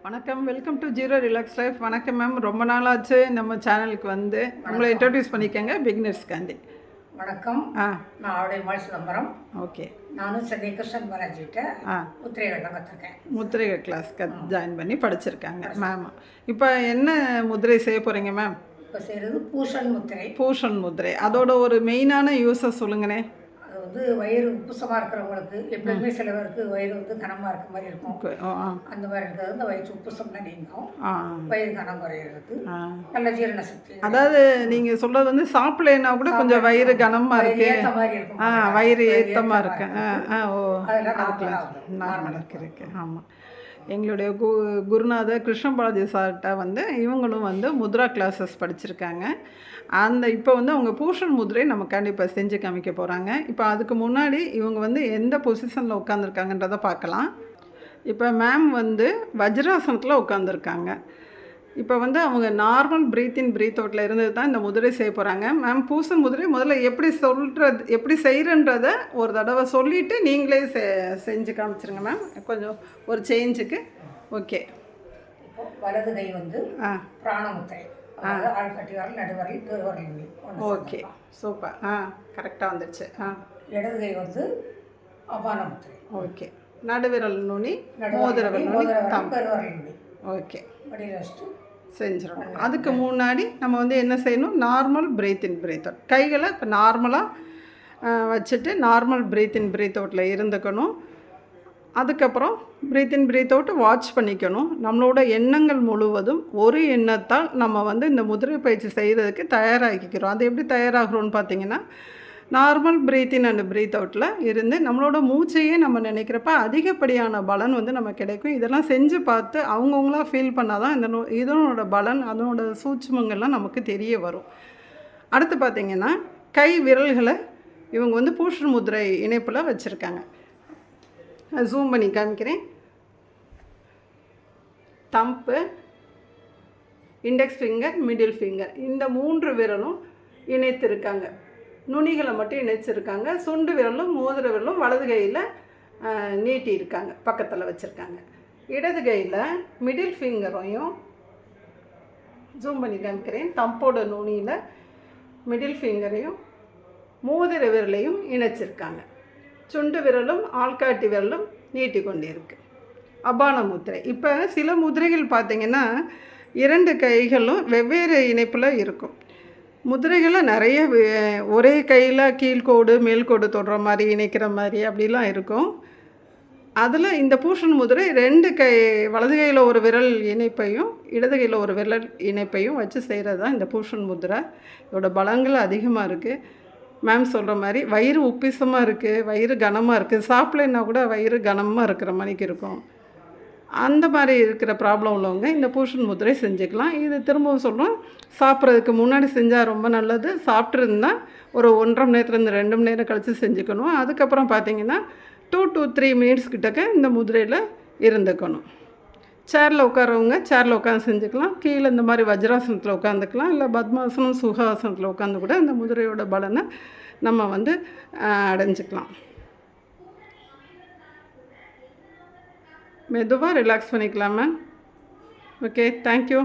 வணக்கம், welcome to zero relax life. வணக்கம் ma'am, ரொம்ப நாளாச்சு நம்ம சேனலுக்கு வந்து. உங்களை இன்ட்ரடியூஸ் பண்ணிக்கங்க பிகினர்ஸ்காண்டி. வணக்கம். நான் அவருடைய மால் சிதம்பரம். ஓகே. நானும் சென்னை கிருஷ்ணன் பாலாஜிகிட்ட முத்திரைகள்லாம் கற்றுருக்கேன். முத்திரைகள் கிளாஸ்க்கு ஜாயின் பண்ணி படிச்சிருக்காங்க மேம். இப்போ என்ன முதிரை செய்ய போகிறீங்க மேம்? இப்போ செய்கிறது பூஷன் முத்திரை. பூஷன் முதிரை, அதோட ஒரு மெயினான யூஸஸ் சொல்லுங்கண்ணே. அது வந்து வயிறு உப்புசமாக இருக்கிறவங்களுக்கு எப்பவுமே சில பேருக்கு வயிறு வந்து கனமாக இருக்க மாதிரி இருக்கும். அந்த மாதிரி இருக்கிறது இந்த வயிற்று உப்புசம்னா நீங்கும், வயிறு கனம் குறையிறது, நல்ல ஜீரண சக்தி. அதாவது நீங்கள் சொல்கிறது வந்து சாப்பிடலைன்னா கூட கொஞ்சம் வயிறு கனமாக இருக்கு, ஏற்ற மாதிரி இருக்கும், வயிறு ஏற்றமாக இருக்கு. ஓ, அதெல்லாம் நார்மலாக இருக்கு. ஆமாம், எங்களுடைய குருநாதர் கிருஷ்ண பாலாஜி சார்கிட்ட வந்து இவங்களும் வந்து முத்ரா கிளாஸஸ் படிச்சிருக்காங்க. இப்போ வந்து அவங்க பூஷன் முதிரை நம்ம கண்டிப்பாக செஞ்சு காமிக்க போகிறாங்க. இப்போ அதுக்கு முன்னாடி இவங்க வந்து எந்த பொசிஷனில் உட்காந்துருக்காங்கன்றதை பார்க்கலாம். இப்போ மேம் வந்து வஜ்ராசனத்தில் உட்காந்துருக்காங்க. இப்போ வந்து அவங்க நார்மல் ப்ரீத் இன் ப்ரீத் அவுட்டில் இருந்தது தான் இந்த முதிரை செய்ய போகிறாங்க. மேம் பூசன் முதிரை முதல்ல எப்படி செய்கிறன்றதை ஒரு தடவை சொல்லிவிட்டு நீங்களே செஞ்சு காமிச்சிருங்க மேம், கொஞ்சம் ஒரு சேஞ்சுக்கு. ஓகே. இப்போ வலது கை வந்து பிராணமுத்திரை, ஆள்காட்டி வரல், நடுவரல், பெருவரல். Okay, super. கரெக்டாக வந்துடுச்சு. இடது கை வந்து அபான முத்திரை. ஓகே. நடுவிரல் நுனி, மோதிரவல் நுனி, பெருவரல் நுனி. ஓகே, வடியில் வச்சுட்டு செஞ்சிடணும். அதுக்கு முன்னாடி நம்ம வந்து என்ன செய்யணும், நார்மல் பிரீத் இன் பிரீத் அவுட், கைகளை இப்போ நார்மலாக வச்சுட்டு நார்மல் பிரீத் இன் பிரீத் அவுட்டில் இருந்துக்கணும். அதுக்கப்புறம் பிரீத் இன் பிரீத் அவுட் வாட்ச் பண்ணிக்கணும். நம்மளோட எண்ணங்கள் முழுவதும் ஒரு எண்ணத்தால் நம்ம வந்து இந்த முதிரை பயிற்சி செய்கிறதுக்கு தயாராகிக்கிறோம். அது எப்படி தயாராகிறோன்னு பார்த்தீங்கன்னா, normal breath in and breath அவுட்டில் இருந்து நம்மளோட மூச்சையே நம்ம நினைக்கிறப்ப அதிகப்படியான பலன் வந்து நம்ம கிடைக்கும். இதெல்லாம் செஞ்சு பார்த்து அவங்கவுங்களாம் ஃபீல் பண்ணால் தான் இதனோட பலன், அதனோட சூட்சுமங்கள்லாம் நமக்கு தெரிய வரும். அடுத்து பார்த்திங்கன்னா, கை விரல்களை இவங்க வந்து பூஷன் முதிரை இணைப்பில் வச்சுருக்காங்க. ஜூம் பண்ணி காமிக்கிறேன். தம்பு, இண்டெக்ஸ் ஃபிங்கர், மிடில் ஃபிங்கர், இந்த 3 விரலும் இணைத்திருக்காங்க. நுனிகளை மட்டும் இணைச்சிருக்காங்க. சுண்டு விரலும் மோதிர விரலும் வலது கையில் நீட்டி இருக்காங்க, பக்கத்தில் வச்சுருக்காங்க. இடது கையில் மிடில் ஃபிங்கரையும் ஜூம் பண்ணி காமிக்கிறேன். தம்போட நுனியில் மிடில் ஃபிங்கரையும் மோதிர விரலையும் இணைச்சிருக்காங்க. சுண்டு விரலும் ஆள்காட்டி விரலும் நீட்டி கொண்டு இருக்குது. அபான முத்திரை. இப்போ சில முதிரைகள் பார்த்திங்கன்னா 2 கைகளும் வெவ்வேறு இணைப்பில் இருக்கும். முதிரைகளை நிறைய ஒரே கையில் கீழ்கோடு மேல்கோடு தொடுற மாதிரி இணைக்கிற மாதிரி அப்படிலாம் இருக்கும். அதில் இந்த பூஷன் முதிரை 2 கை, வலது கையில் ஒரு விரல் இணைப்பையும் இடது கையில் ஒரு விரல் இணைப்பையும் வச்சு செய்கிறது தான் இந்த பூஷன் முதிரை. இதோட பலங்கள் அதிகமாக இருக்குது. மேம் சொல்கிற மாதிரி வயிறு உப்பிசமாக இருக்குது, வயிறு கனமாக இருக்குது, சாப்பிட்லைன்னா கூட வயிறு கனமாக இருக்கிற மாதிரிக்கு இருக்கும். அந்த மாதிரி இருக்கிற ப்ராப்ளம் உள்ளவங்க இந்த பூஷன் முதிரை செஞ்சுக்கலாம். இது திரும்பவும் சொல்கிறோம், சாப்பிட்றதுக்கு முன்னாடி செஞ்சால் ரொம்ப நல்லது. சாப்பிட்ருந்தா ஒரு 1.5 மணி நேரத்துலேருந்து 2 மணி நேரம் கழித்து செஞ்சுக்கணும். அதுக்கப்புறம் பார்த்திங்கன்னா 2 to 3 மினிட்ஸ் கிட்டக்க இந்த முதிரையில் இருந்துக்கணும். சேரில் உட்காரவங்க சேரில் உட்காந்து செஞ்சுக்கலாம். கீழே இந்த மாதிரி வஜ்ராசனத்தில் உட்காந்துக்கலாம், இல்லை பத்மாசனம், சுகாசனத்தில் உட்காந்து கூட இந்த முதிரையோட பலனை நம்ம வந்து அடைஞ்சிக்கலாம். மெதுவாக ரிலாக்ஸ் பண்ணிக்கலாம் மேம். Okay, thank you.